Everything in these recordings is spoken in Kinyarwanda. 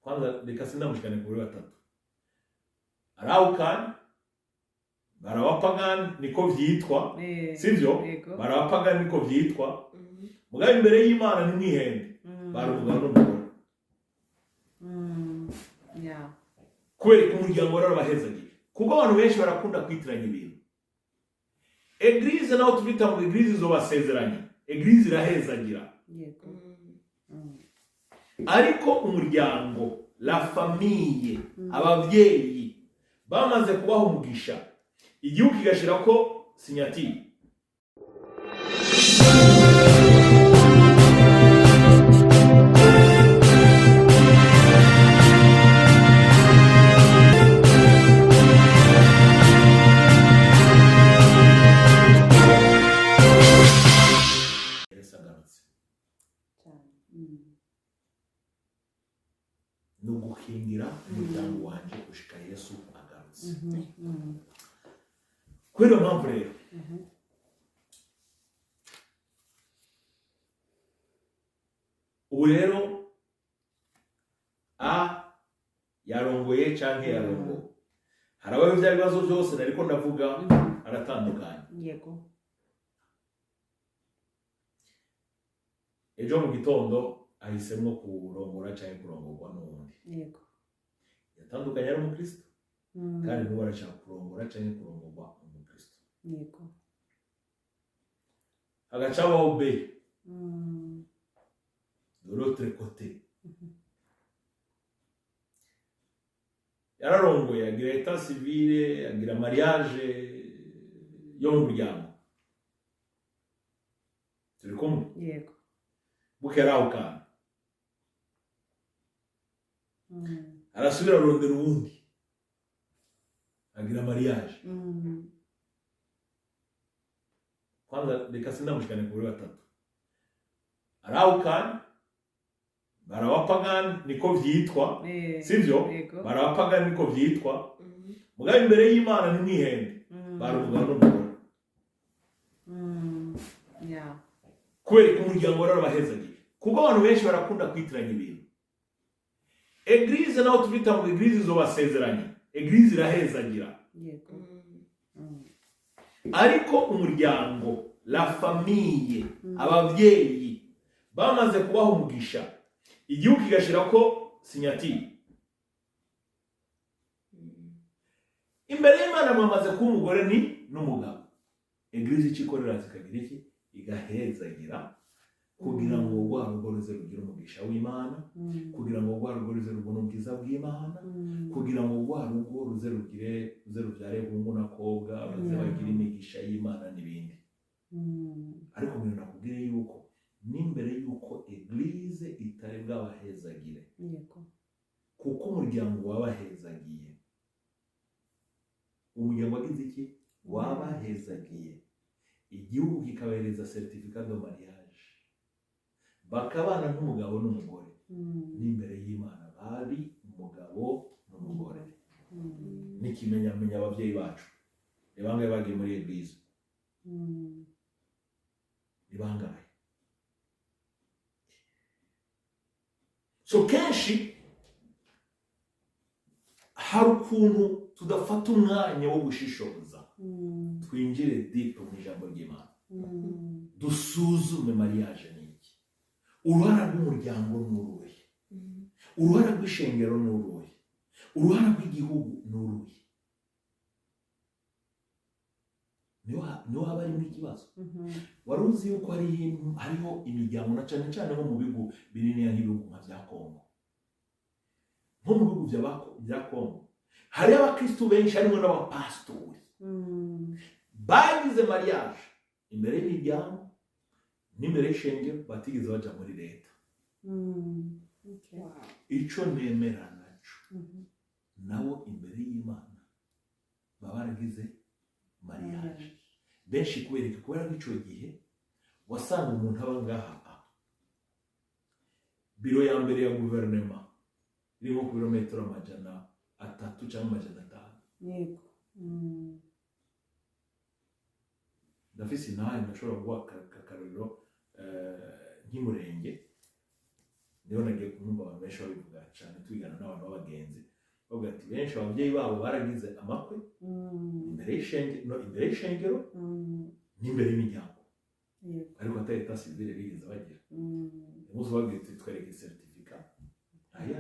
kwanza reka sindamushikane kuri batatu. Arawukani barabapagani niko vyitwa, sivyo? Barabapagani niko vyitwa. Mugabe imbere y'Imana ni mwihende. Baruvuga n'umugore. Yeah. Kubera umuryango rero bahezagiye. Kuko abantu benshi barakunda kwitiranya ibintu. Eglise naho tubita mu eglise zo basezeranye. Eglise irahezagira. Yego. Ariko umuryango, la famille, abavyeyi bamaze kubaho umugisha. Igihugu kigashira ko sinyatire. No gukingira umuryango wanje gushika Yesu agarutse. Kwero mpamvu rero ubu rero yarongoye canke yarongo harabaye bya bibazo byose nariko ndavuga aratandukanye. Yego. Ejo mu gitondo ahisemo kurongora cyangwa kurongorwa n'undi. Yego. Yatandukanye ari umukristo kandi n'uwo arashaka kurongora cyangwa kurongorwa umukristo. Yego. Agacabaho be de l'autre côté. Yararongoye agira état civil, agira mariage yo mu muryango. Turi kumwe? Yego. Bukerawukana. Arasubira arondera uwundi agira mariage. Kwanza reka sindamushikane kuri batatu. Arawukani barabapagani niko vyitwa, sivyo? Barabapagani niko vyitwa. Mugabe imbere y'Imana ni mwihende. Baruvuga n'umugore. Yeah. Kubera umuryango rero bahezagiye. Kuko abantu benshi barakunda kwitiranya ibintu. Eglise naho tubita mu eglise zo basezeranye. Eglise irahezagira. Yego. Ariko umuryango, la famille, abavyeyi bamaze kubaho umugisha. Igihugu kigashira ko sinyatire. Imbere y'Imana bamaze kuba umugore ni n'umugabo. Eglise ikikorera zikagira iki? Igahezagira kugira ngo rwa rugo ruze rugire umugisha w'Imana, kugira ngo rwa rugo ruze rubone ubwiza bw'Imana, kugira ngo rwa rugo ruze rubyare bungu na kobwa, baze bagire imigisha y'Imana n'ibindi. Ariko mbere nakubwire yuko n'imbere yuko eglise itari bwabahezagire. Yego. Kuko umuryango wabahezagiye. Umuryango wagize iki? Wabahezagiye. Igihugu kikabahereza certificat de mariage. Bakabana nk'umugabo n'umugore. N'imbere y'Imana bari umugabo n'umugore. Nikimenyamenya abavyeyi bacu. Nibangaye bagiye muri eglise. Nibangaye. So kenshi hari ukuntu tudafata umwanya wo gushishoza. Twinjire deep mu ijambo ry'Imana. Dusuzume mariage ni iki. Uruhara rw'umuryango n'uruhe. Uruhara rw'ishengero n'uruhe. Uruhara rw'igihugu n'uruhe. Niho haba harimo ikibazo. Wari uzi yuko hariho imiryango na cyane cyane nko mu bihugu binini nk'ibihugu nka bya Kongo. Nko mu bihugu bya Kongo hari abakristo benshi harimo n'abapastori. Bagize mariage imbere y'imiryango n'imbere y'ishengero batigeze baja muri leta. Ico nemera naco nabo imbere y'Imana baba baragize mariage. Benshi kubera ico gihe wasanga umuntu aba ngaha biro ya mbere ya guverinoma iri nko kilometero 300 cyangwa 500. Yego. Ndafise nawe ndashobora guha akarorero nk'umurenge niho nagiye kumva abantu benshi babivuga cyane twigana n'abantu b'abagenzi bavuga ati benshi ababyeyi babo baragize amakwe imbere y'ishengero n'imbere y'imiryango ariko atari eta civile bigeze bagira umunsi babwiye ati twereke certifica aya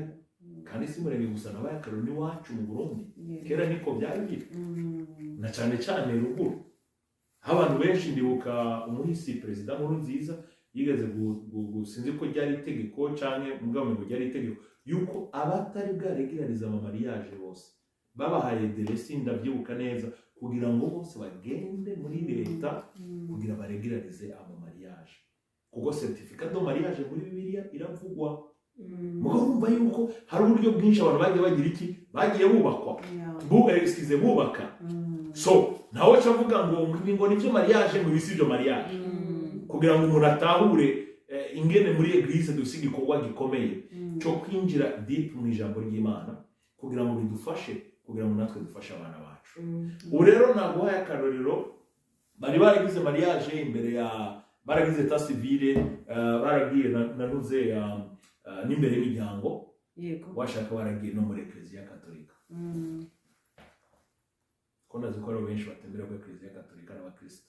kandi si murenge gusa nabaye akarori n'iwacu mu Burundi kera niko byari biri na cyane cyane ruguru abantu benshi ndibuka umuhisi perezida Nkurunziza yigeze sinzi ko ryari itegeko canke mugabo ngo ryari itegeko yuko abatari bwaregirariza ama mariage bose babahaye delesi ndabyibuka neza kugira ngo bose bagende muri leta kugira baregirarize ama mariage kuko certificat de mariage muri Bibiliya iravugwa mugabo urumva yuko hari uburyo bwinshi abantu bagiye bagira iki bagiye bubaka so nawe cavuga ngo nivyo mariage ngo bisi byo mariage kugira ngo umuntu atahure ingene muri eglise dufise igikorwa gikomeye cyo kwinjira deep mu ijambo ry'Imana kugira ngo bidufashe kugira ngo natwe dufashe abana bacu ubu rero naguhaye akarorero bari baragize mariage imbere ya baragize ta civile baragiye nanuze n'imbere y'imiryango washaka baragiye no muri Ecclesia Katolika ko ndazi ko benshi batembera ku Ecclesia Katolika n'abakristo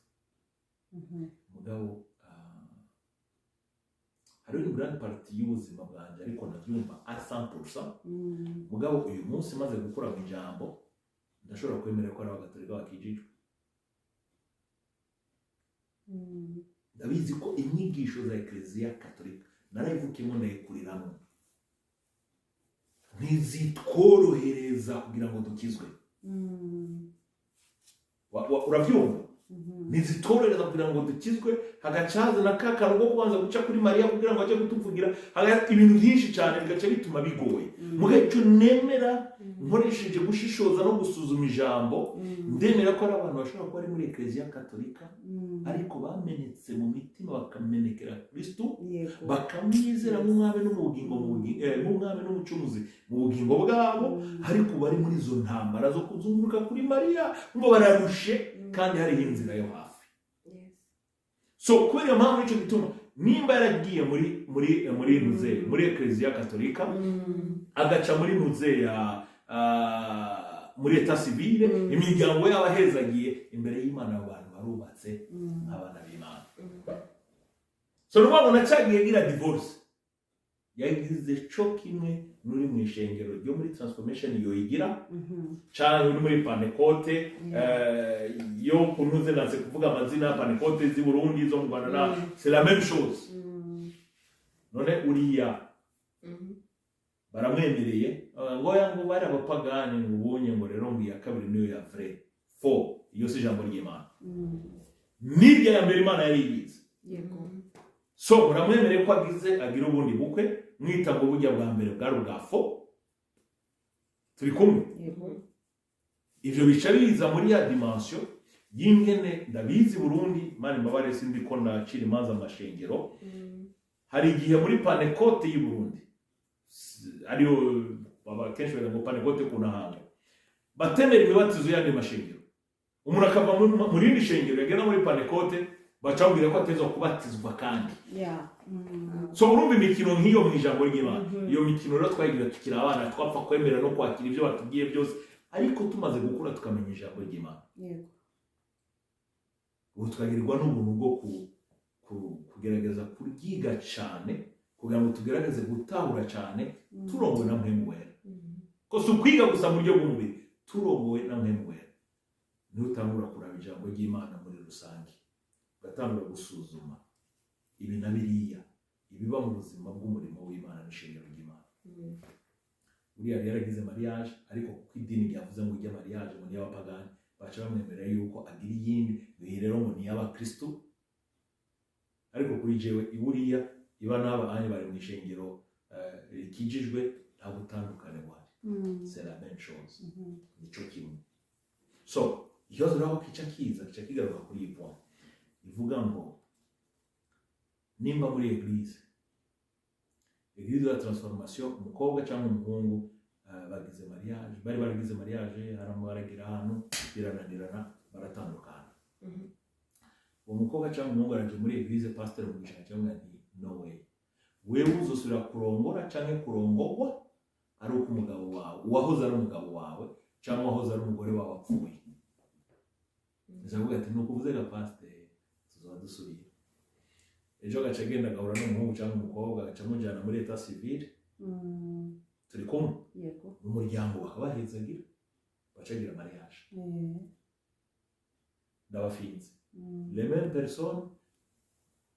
mugabo hari une grande partie y'ubuzima bwanjye ariko nabyumva a 100% mugabo uyu munsi maze gukura mu ijambo ndashobora kwemera ko ari abagatolika bakijijwe ndabizi ko inyigisho za Ecclesia Katolika narayivukiyemo ndayikuriramo ntizitworohereza kugira ngo dukizwe urabyumva ntizitorohereza kugira ngo dukizwe hagacaza na kakaro ko kubanza guca kuri Mariya kugira ngo ajye gutuvugira ibintu byinshi cyane bigaca bituma bigoye mugaco nemera nkoresheje gushishoza no gusuzuma ijambo ndemera ko ari abantu bashobora kuba ari muri Ecclesia Katolika ariko bamenetse mu mitima bakamenekera Kristo bakamwizera nk'umwami n'ubugingo nk'umwami n'umucunguzi mu bugingo bwabo ariko bari muri izo ntambara zo kuzunguruka kuri Mariya ngo bararushe kandi hari inzira yo hafi so kubera iyo mpamvu icyo gituma nimba yaragiye muri Ecclesia Katolika agaca muri muzeya muri eta civile imiryango y'abahezagiye imbere y'Imana abantu barubatse nk'abana b'Imana so n'ubwo nacagiye gira divorce yagize cyo kimwe muri mu ishengero ryo muri transformation yo igira cyane uri muri Pentecote yo kunuze natse kuvuga amazina Pentecote z'i Burundi zo mu Rwanda c'est la même chose none uriya baramwemereye ngo bari abapagani ngubonye ngo rero ngiya kabiri niyo ya vrai fo iyo si ijambo ry'Imana nirya ya mbere Imana yari yigize so baramwemereye ko agira ubundi bukwe mwita ngo bujya bwa mbere bwari ubwa fo turi kumwe ivyo bica biza muri ya dimension y'ingene ndabizi Burundi mani mbabare sindi ko nacira imanza amashengero hari igihe muri Pentecote y'u Burundi ariyo baba kenshi bega ngo Pentecote kunahanga batemera imibatizo y'andi mashengero umuntu akava mu rindi shengero yagenda muri Pentecote bacambwira ko ateza kubatizwa kandi so urumva imikino nk'iyo mu ijambo ry'Imana iyo mikino rero twayigira tukira abana twapfa kwemera no kwakira ibyo batubwiye byose ariko tumaze gukura tukamenya ijambo ry'Imana ubu twagirirwa n'ubuntu bwo kugerageza kuryiga cyane kugira ngo tugerageze gutahura cyane turongowe na Mpwemu Wera ko si ukwiga gusa mu buryo bw'umubiri turongowe na Mpwemu Wera niho utangura kuraba ijambo ry'Imana muri rusange ugatangura gusuzuma ibi na biriya ibiba mu buzima bw'umurimo w'Imana n'ishingiro ry'Imana uriya yaragize mariage ariko kuko idini ryavuze ngo ujya mariage ngo y'abapagani baca bamwemerera yuko agira iyindi rero ngo ni y'abakristo ariko kuri jewe iburiya iba n'abahanye bari mu ishengero rikijijwe nta gutandukane bwari c'est la même chose nico kimwe so ikibazo naho kica kigaruka kuri iyi point ivuga ngo nimba muri eglise la transformation umukobwa cyangwa umuhungu bagize mariage bari baragize mariage haramo baragira hano birananirana baratandukana umukobwa cyangwa umuhungu araje muri eglise pastor mu gishaka cyangwa nti no way wewe uzosubira kurongora canke kurongorwa ari uko umugabo wawe uwahoze ari umugabo wawe cyangwa uwahoze ari umugore wawe apfuye. Nzavuga ati nuko uvuze ga pasiteri tuzoba dusubira. Ejo agaca agenda agahura n'umuhungu cyangwa umukobwa agaca amujyana muri eta civile, turi kumwe mu muryango bakabahezagira bacagira mariage. Ndabafinze les mêmes personnes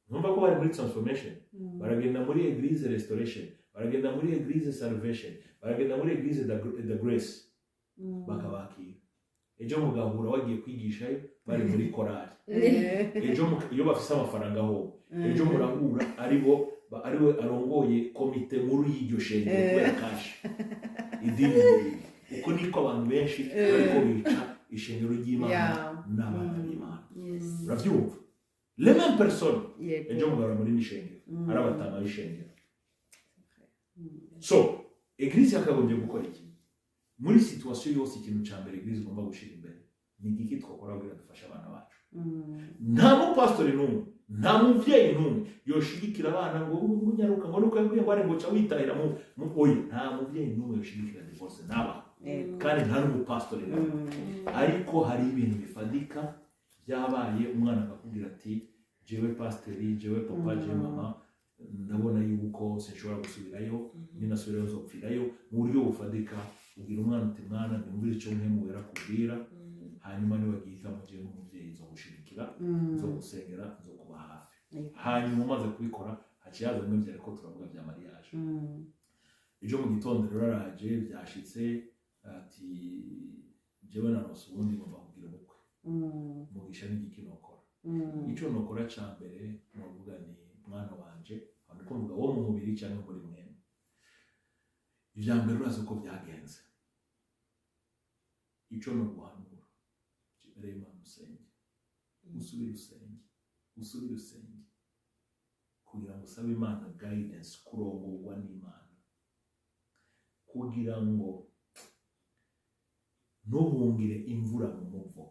numva ko bari muri transformation, baragenda muri Eglise Restoration, baragenda muri Eglise Salvation, baragenda muri Eglise the Grace, bakabakira. Ejo mugahura wagiye kwigishayo bari muri korali. Ejo iyo bafise amafaranga ho, ejo murahura ariwe arongoye komite nkuru y'iryo shengero kubera kashi. Idini uko niko abantu benshi bariko bica ishengero ry'Imana n'abana b'Imana. Uravyumva? Les mêmes personnes. Ejo mugahura muri nishengero ari abatama b'ishengero. So Eglise yakagombye gukora iki? Muri situation yose ikintu cya mbere Eglise igomba gushira imbere ni igiki twakora kugira dufashe abana bacu. Nta mupastori n'umwe, nta muvyeyi n'umwe yoshigikira abana ngo munyaruka ngo nuko yabwiye ngo ari ngo ca witahira mu oya, nta muvyeyi n'umwe yoshigikira divorce n'aba. Kandi nta n'umupastori n'umwe. Ariko hari ibintu bifadika byabaye umwana akakubwira ati jewe pastori, jewe papa, jewe mama ndabona yuko sinshobora gusubirayo, ninasubirayo nzopfirayo mu buryo bufadika. Ubwira umwana uti mwana nimubwire icyo nkemwera kubwira, hanyuma niwe agihita mugiye n'umubyeyi zo gushirikira, zo gusengera, zo kuba hafi. Hanyuma umaze kubikora hakiyaza bimwe byari ko turavuga bya mariage. Ejo mu gitondo rero araje byashitse ati jewe narose ubundi ngomba kugira ubukwe. Mugisha n'igiki nokora. Icyo nokora ca mbere novuga ni mwana wanje, ariko mvuga wo mu mubiri cyangwa muri mwe. Ivya mbere urazi uko byagenze. Icyo no guhanura kibere Imana usenge, usubire usenge kugira ngo usabe Imana guidance, kurongorwa n'Imana, kugira ngo ntuhungire imvura mu muvo.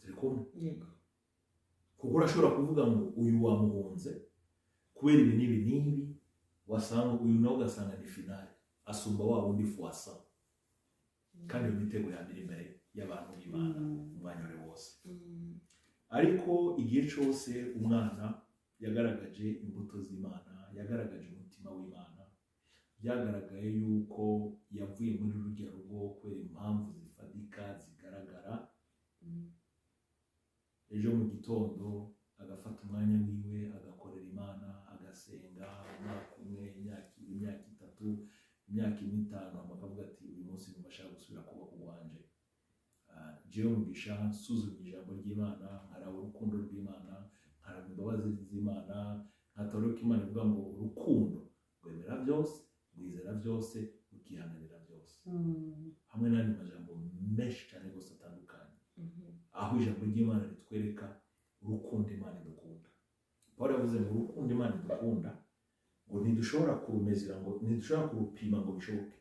Turi kumwe? Kuko urashobora kuvuga ngo uyu wamuhunze kubera ibi n'ibi, wasanga uyu nawe ugasanga ni finale asumba wa wundi fuasa. Kandi iyo mitego yandira imbere y'abantu b'Imana umwanya wose. Ariko igihe cyose umwana yagaragaje imbuto z'Imana, yagaragaje umutima w'Imana, byagaragaye yuko yavuye muri rujya rugo kubera impamvu zifadika zigaragara. Ejo mu gitondo agafata umwanya wiwe agakorera Imana, agasenga umwaka umwe, imyaka itatu, imyaka itanu, akavuga ati uyu munsi ndashaka gusubira kubaka uwanje. Jewe mugisha nsuzuma ijambo ry'Imana, nkaraba urukundo rw'Imana, nkaraba imbabazi z'Imana, nkatora ko Imana ivuga ngo urukundo rwemera byose, rwizera byose, rukihanganira byose. Hamwe n'andi majambo menshi cyane rwose atandukanye, aho ijambo ry'Imana ritwereka urukundo Imana idukunda. Paul yavuze ngo urukundo Imana idukunda ngo ntidushobora kurumezera, ngo ntidushobora kurupima ngo bishoboke.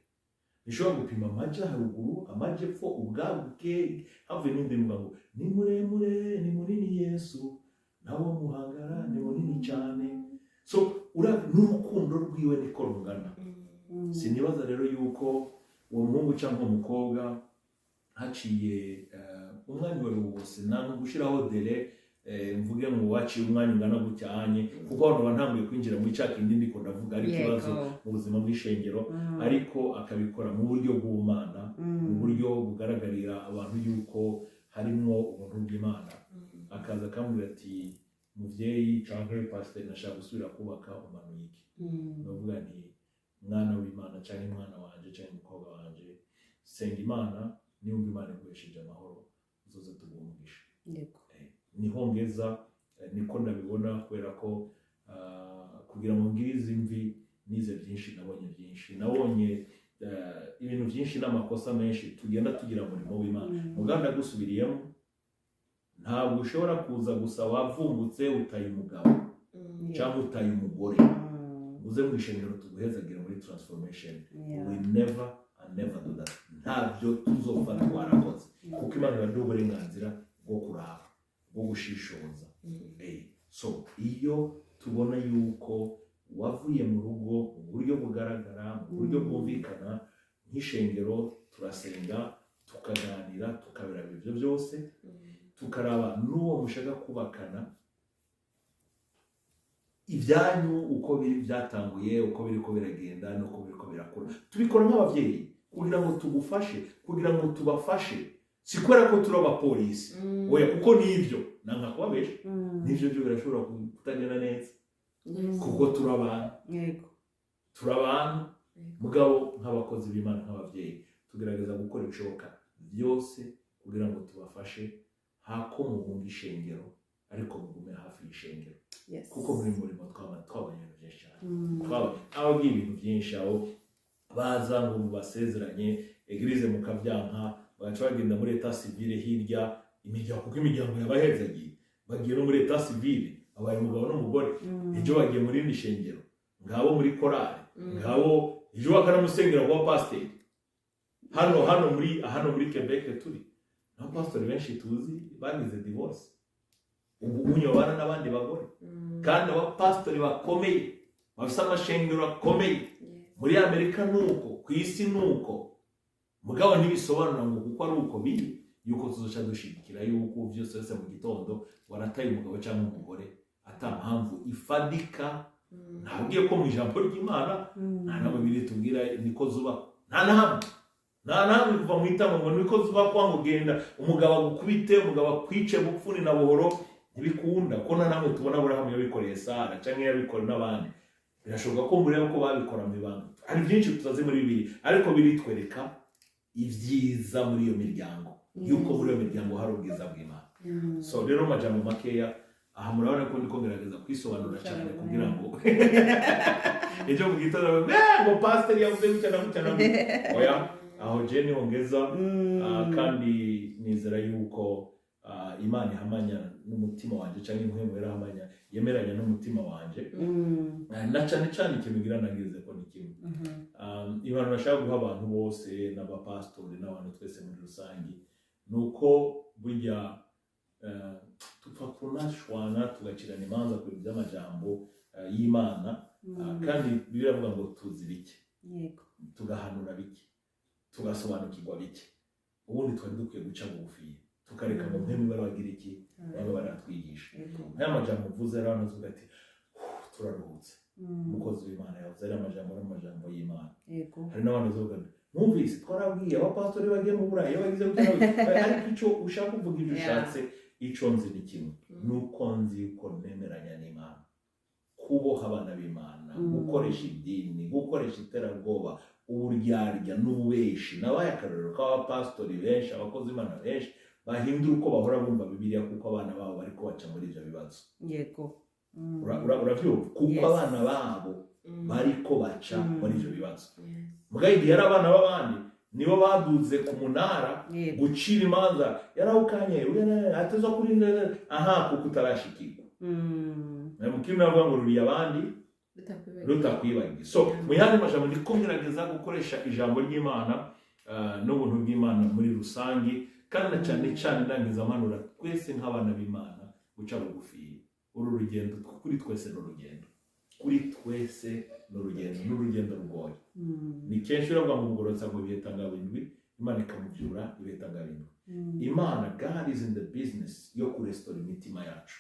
Nishobora gupima amaje haruguru, amaje epfo, ubwabuke, havuye n'indi mvuga ngo ni muremure, ni munini Yesu, nawo muhangara, ni munini cyane. So n'urukundo rwiwe niko rungana. Sinibaza rero yuko uwo muhungu cyangwa umukobwa haciye umwanya wari wose nta gushiraho dele mvuge ngo waciye umwanya ungana gucyanye, kuko abantu bantambuye kwinjira muri cya kindi ndiko ndavuga ari kibazo mu buzima bw'ishengero, ariko akabikora mu buryo bw'Imana, mu buryo bugaragarira abantu yuko harimo ubuntu bw'Imana. Akaza akambwira ati muvyeyi cyangwa pastor nashaka gusubira kubaka umanuye iki. Ndavuga nti mwana w'Imana cyangwa mwana wanje cyangwa umukobwa wanje, senga Imana, niba Imana iguhesheje amahoro uzoze tugumugisha. Niho ngeza niko ndabibona, kubera ko kugira ngo ngirize imvi nize byinshi, nabonye ibintu byinshi n'amakosa menshi tugenda tugira umurimo w'Imana. Muganda gusubiriyemo, ntabwo ushobora kuza gusa wavumbutse utaye umugabo cyangwa utaye umugore uze mu ishengero tuguhezagira muri transformation. We never do that. Ntabyo tuzofata twarakoze, kuko Imana yaduha uburenganzira bwo kuraba, bwo gushishoza. So iyo tubona yuko wavuye mu rugo mu buryo bugaragara mu buryo bwumvikana nk'ishengero turasenga tukaganira tukabiraba ibyo byose tukaraba n'uwo mushaka kubakana ibyanyu uko biri byatanguye uko biri ko biragenda n'uko biri ko birakura tubikora nk'ababyeyi kugira ngo tugufashe kugira ngo tubafashe si kubera ko turi abapolisi oya kuko nibyo nanga kubabesha nibyo byo birashobora kutagenda neza kuko turi abantu mugabo nk'abakozi b'Imana nk'ababyeyi tugerageza gukora ibishoboka byose kugira ngo tubafashe hako mubunga ishengero ariko mugume hafi y'ishengero kuko muri murimo twabanye ibintu byinshi cyane twababwiye ibintu byinshi aho baza ngo basezeranye eglise mukabyanka baca bagenda muri etat civile hirya imiryango kuko imiryango yabahezagiye bagiye no muri etat civile abaye umugabo n'umugore ejo bagiye muri indi shengero ngabo muri korali ngabo ejo bakanamusengera kwa pasiteri hano muri Quebec turi na pasiteri benshi tuzi bagize divorce ubu unyobana n'abandi bagore kandi abapasiteri bakomeye bafite amashengero akomeye muri Amerika nuko ku isi nuko mugabo ntibisobanura ngo kuko ari uko biri yuko tuzoca dushigikira yuko byose wese mu gitondo warataye umugabo cyangwa umugore atampamvu ifadika ntabwiye ko mu ijambo ry'Imana nta nabo biri tubwira niko zuba nta nahamwe kuva mu itamo ngo niko zuba kwa genda umugabo agukubite umugabo akwice bupfuni na buhoro ntibikunda ko nta namwe tubona Aburahamu yabikoreye Sara cyangwa yabikora n'abandi birashoboka ko mureba ko babikora mu ibanga hari byinshi tutazi muri Bibiliya ariko biritwereka ibyiza muri iyo miryango yuko muri iyo miryango hari ubwiza bw'Imana so rero majambo makeya aha murabona ko ndiko ngerageza kwisobanura cyane kugira ngo ejo mu gitondo ngo pastor yavuze gutya oya aho je ni ongeza kandi nizera yuko Imana ihamanya n'umutima wanje cyangwa impwemu yarahamanya yemeranya n'umutima wanje na cyane ikintu ngira nagize ko ni kimwe Imana nashaka guha abantu bose n'abapastori n'abantu twese muri rusangi nuko burya tupfa kunashwana tugacirana imanza ku by'amajambo y'Imana kandi biravuga ngo tuzi bike tugahanura bike tugasobanukirwa bike ubundi twari dukwiye guca bugufi tukareka mu mpemu barabagira iki baba baratwigisha aya majambo mvuze rero nazuga ati turaruhutse umukozi w'Imana yavuze ari amajambo y'Imana hari n'abantu bavuga mwumvise twarabwiye abapastori bagiye mu Burayi bagize ariko icyo ushaka kuvuga ibyo ushatse icyo nzi ni kimwe nuko nzi ko nemeranya n'Imana kuboha abana b'Imana gukoresha idini gukoresha iterabwoba uburyarya n'ububeshi nabaye akarorero k'abapastori benshi abakozi b'Imana benshi bahindura uko bahora bumva Bibiliya kuko abana babo bariko baca muri ibyo bibazo uravyumva kuko abana babo bariko baca muri ibyo bibazo mugaye igihe ari abana b'abandi nibo baduze ku munara gucira imanza yarawukanye ateza kuri kuko utarashikirwa mukimwe avuga ngo ruriye abandi rutakwibagiye so mu yandi majambo ndiko ngerageza gukoresha ijambo ry'Imana n'ubuntu bw'Imana muri rusangi kandi cyane ndangiza amanura twese nk'abana b'Imana guca bugufi uru rugendo kuri twese n'urugendo rugoye ni kenshi uravuga mu bugorotsa ngo ibiheta birindwi Imana ikamubyura ibiheta birindwi Imana God is in the business yo kurestora imitima yacu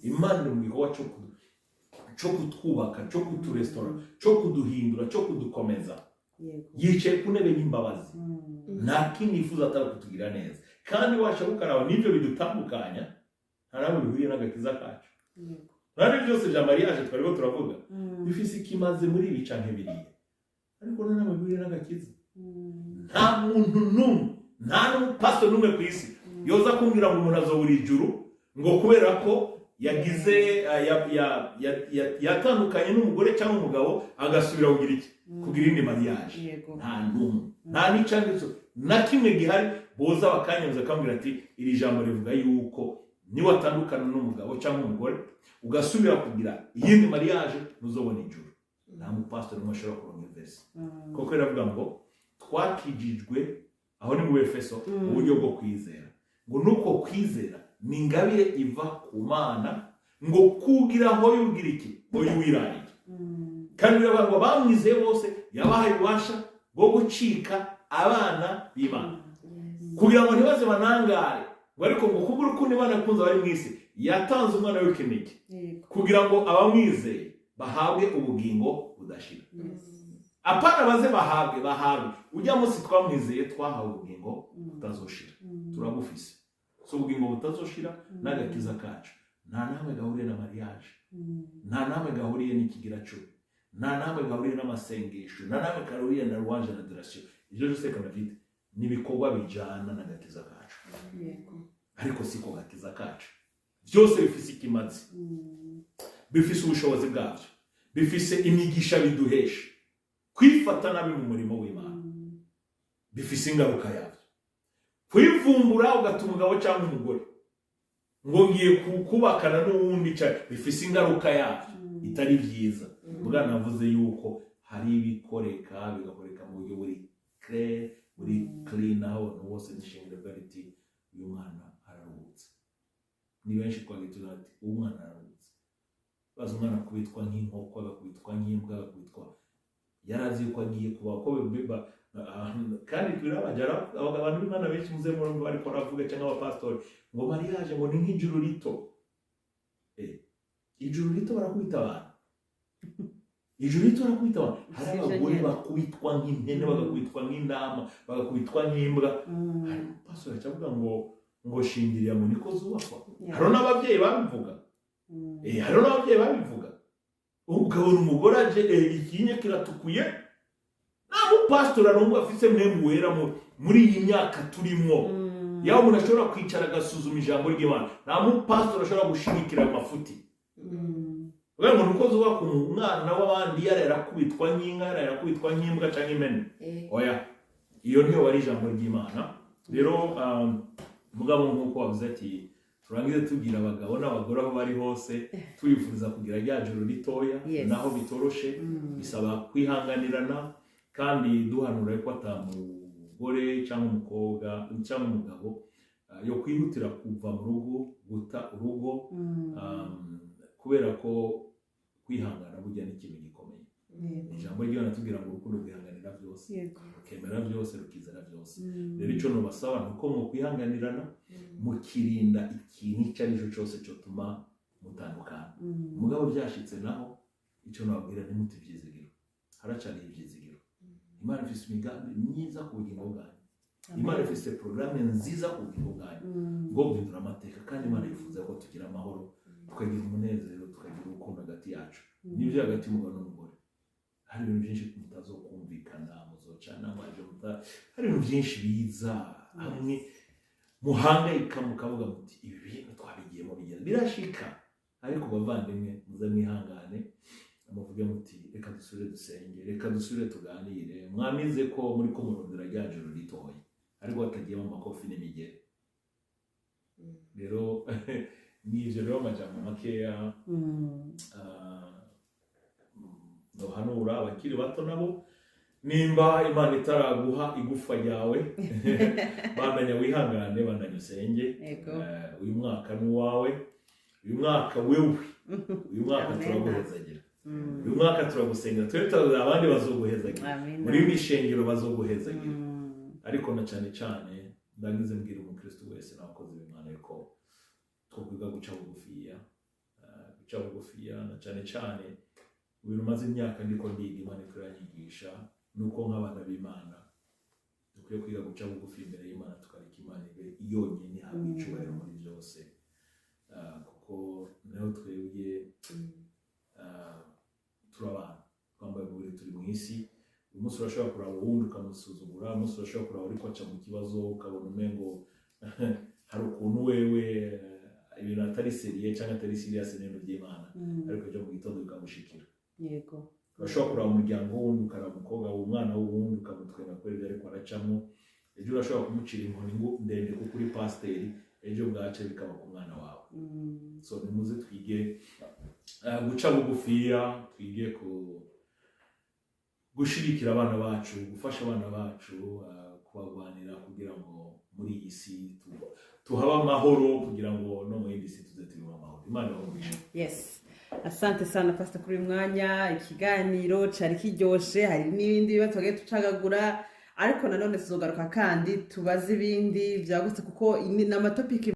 Imana ni mu gikorwa cyo kutwubaka cyo kuturestora cyo kuduhindura cyo kudukomeza yicaye ku ntebe y'imbabazi nta kindi yifuza atari kutugira neza kandi washa gukaraba n'ibyo bidutandukanya ntarabo bihuriye n'agakiza kacu nari byose bya mariage twariko turavuga bifise ikimaze muri ibi canke biriya ariko nta bihuriye n'agakiza nta muntu n'umwe nta n'umupastor n'umwe ku isi yoza kumbwira ngo umuntu azobura ijuru ngo kubera ko yagize yatandukanye n'umugore cyangwa umugabo agasubira kugira iki kugira indi mariage nta n'umwe nta n'icanditso na kimwe gihari boza bakanyemeza akambwira ati iri jambo rivuga yuko ni watandukana n'umugabo cyangwa umugore ugasubira kugira iyindi mariage ntuzobona ijuru nta mupastor n'umwe ashobora kuronka verse kuko iravuga ngo twakijijwe aho ni mu Efeso uburyo bwo kwizera ngo nuko kwizera ni ingabire iva ku Mana ngo kugira aho yugira iki ngo yuwirarire kandi biravuga ngo bamwizeye bose yabahaye ububasha bwo gucika abana b'Imana kugira ngo ntibaze banangare ngo ariko ngo kubwo urukundo Imana yakunze abari mu isi yatanze umwana w'ikinege kugira ngo abamwizeye bahabwe ubugingo budashira. Apana baze bahabwe ujya munsi twamwizeye twahawe ubugingo butazoshira turabufise. So ubugingo butazoshira n'agakiza kacu nta namwe gahuriye na mariage, nta namwe gahuriye n'ikigira cyo, nta namwe gahuriye n'amasengesho, nta namwe gahuriye na louange na adoration. Ibyo byose kanafite nibikorwa bijana n'agakiza kacu. Ariko siko gakiza kacu byose bifise ikimazi, bifise ubushobozi bwabyo, bifise imigisha biduhesha kwifata nabi mu murimo w'Imana, bifise ingaruka yabyo. Kwivumbura ugatuma umugabo cyangwa umugore ngo ngiye kubakana n'uwundi cyane, bifise ingaruka yabyo itari byiza. Bwa navuze yuko hari ibikoreka bigakoreka mu buryo buri clean aho bose dushingira verity uyu mwana araruhutse. Ni benshi twagituza ati umwana araruhutse, baza umwana kubitwa nk'inkoko, agakubitwa nk'imbwa, agakubitwa yarazi yuko agiye kuba ko beba kandi twirabajara abantu b'Imana benshi muze muri ariko ravuga cyangwa abapastori ngo mariage ngo ni nk'ijuru rito. Ijuru rito barakubita abantu, ijuru rito barakubita abantu. Hari abagore bakubitwa nk'impene, bagakubitwa nk'intama, bagakubitwa nk'imbwa. Hari pastor cyavuga ngo shingiriya mu niko zubakwa. Hari n'ababyeyi babivuga, hari n'ababyeyi babivuga. Ukabona umugore aje ikinye kiratukuye nta mupastora n'umwe afise mwemu wera muri iyi myaka turimo. Yaho umuntu ashobora kwicara agasuzuma ijambo ry'Imana, nta mupastora ashobora gushigikira amafuti. Wewe ngo nuko zuba ku mwana w'abandi yarakubitwa nk'inka, yarakubitwa nk'imbwa cyangwa impene. Oya, iyo niyo wari ijambo ry'Imana. Rero mugabo nk'uko wavuze ati turangize tugira abagabo n'abagore aho bari hose twifuza kugira rya joro ritoya naho bitoroshe, bisaba kwihanganirana kandi duhanura ko atamugore cyangwa umukobwa cyangwa umugabo yo kwihutira kuva mu rugo guta urugo, kubera ko kwihangana burya ni ikintu gikomeye. Ijambo ry'Imana tubwira ngo urukundo rwihanganira byose, rukemera byose, rukizera byose. Rero icyo nubasaba nuko mu kwihanganirana mukirinda ikintu icyo ari cyo cyose cyotuma mutandukana. Mugabo byashitse naho icyo nababwira ni muti byizigiro, haracari ibyizigiro. Imana ifite imigambi myiza ku bugingo bwanyu, Imana ifite programme nziza ku bugingo bwanyu bwo guhindura amateka, kandi Imana yifuza ko tugira amahoro, tukagira umunezero, tukagira urukundo hagati yacu n'ibyo hagati y'umugabo n'umugore. Hari ibintu byinshi mutazokumvikana, muzocana mwaje hari ibintu byinshi biza hamwe muhangayika mukavuga muti ibi bintu twabigiyemo bigenda birashika. Ariko bavandimwe muze mwihangane, muvuge muti reka dusubire dusenge, reka dusubire tuganire, mwamize ko muri ko murondera rya joro ritoya ariko batagiyemo amakofi n'imigere. Rero n'ivyo rero amajambo makeya ndohanura abakiri bato nabo, nimba Imana itaraguha igufa ryawe bandanya wihangane, bandanya usenge. Uyu mwaka ni wawe, uyu mwaka wewe, uyu mwaka turaguhezagira, uyu mwaka turagusengera, twebwe abandi bazoguhezagira, muri bishengero bazoguhezagira. Ariko na cyane cyane ndagize mbwira umukristo wese n'abakozi b'Imana yuko twokwiga guca bugufiya na cyane cyane ibintu maze imyaka ndiko ndiga Imana iranyigisha nuko nk'abana b'Imana dukwiye kwiga guca bugufi imbere y'Imana, tukareka Imana ibe yonyine hamwe icubahiro muri byose. Kuko naho twebwe turabana twambaye umubiri, turi mu isi. Uyu munsi urashobora kuraba uwundi ukamusuzugura, umunsi urashobora kuraba uri kwaca mu kibazo ukabona umengo hari ukuntu wewe ibintu atari seriye cyangwa atari serious n'ibintu by'Imana, ariko ejo mu gitondo bikamushikira. Urashobora kuraba umuryango w'uwundi, ukaraba umukobwa w'umwana w'uwundi ukamutwenga kubera ibyo ariko aracamo. Ejo urashobora kumucira inkoni ndende kuko uri pasiteri, ejo bwace bikaba ku mwana wawe. So nimuze twige guca bugufiya, twige gushirikira abana bacu, gufasha abana bacu, kubagwanira kugira ngo muri iyi si tuhaba amahoro kugira ngo no mu yindi si tuze tubibona amahoro. Imana ibahe. Yes. Asante sana Pastor kuri uyu mwanya, ikiganiro cari kiryoshe, hari n'ibindi bibazo tugiye tucagagura, ariko nanone tuzogaruka kandi tubaze ibindi byagutse kuko ni amatopiki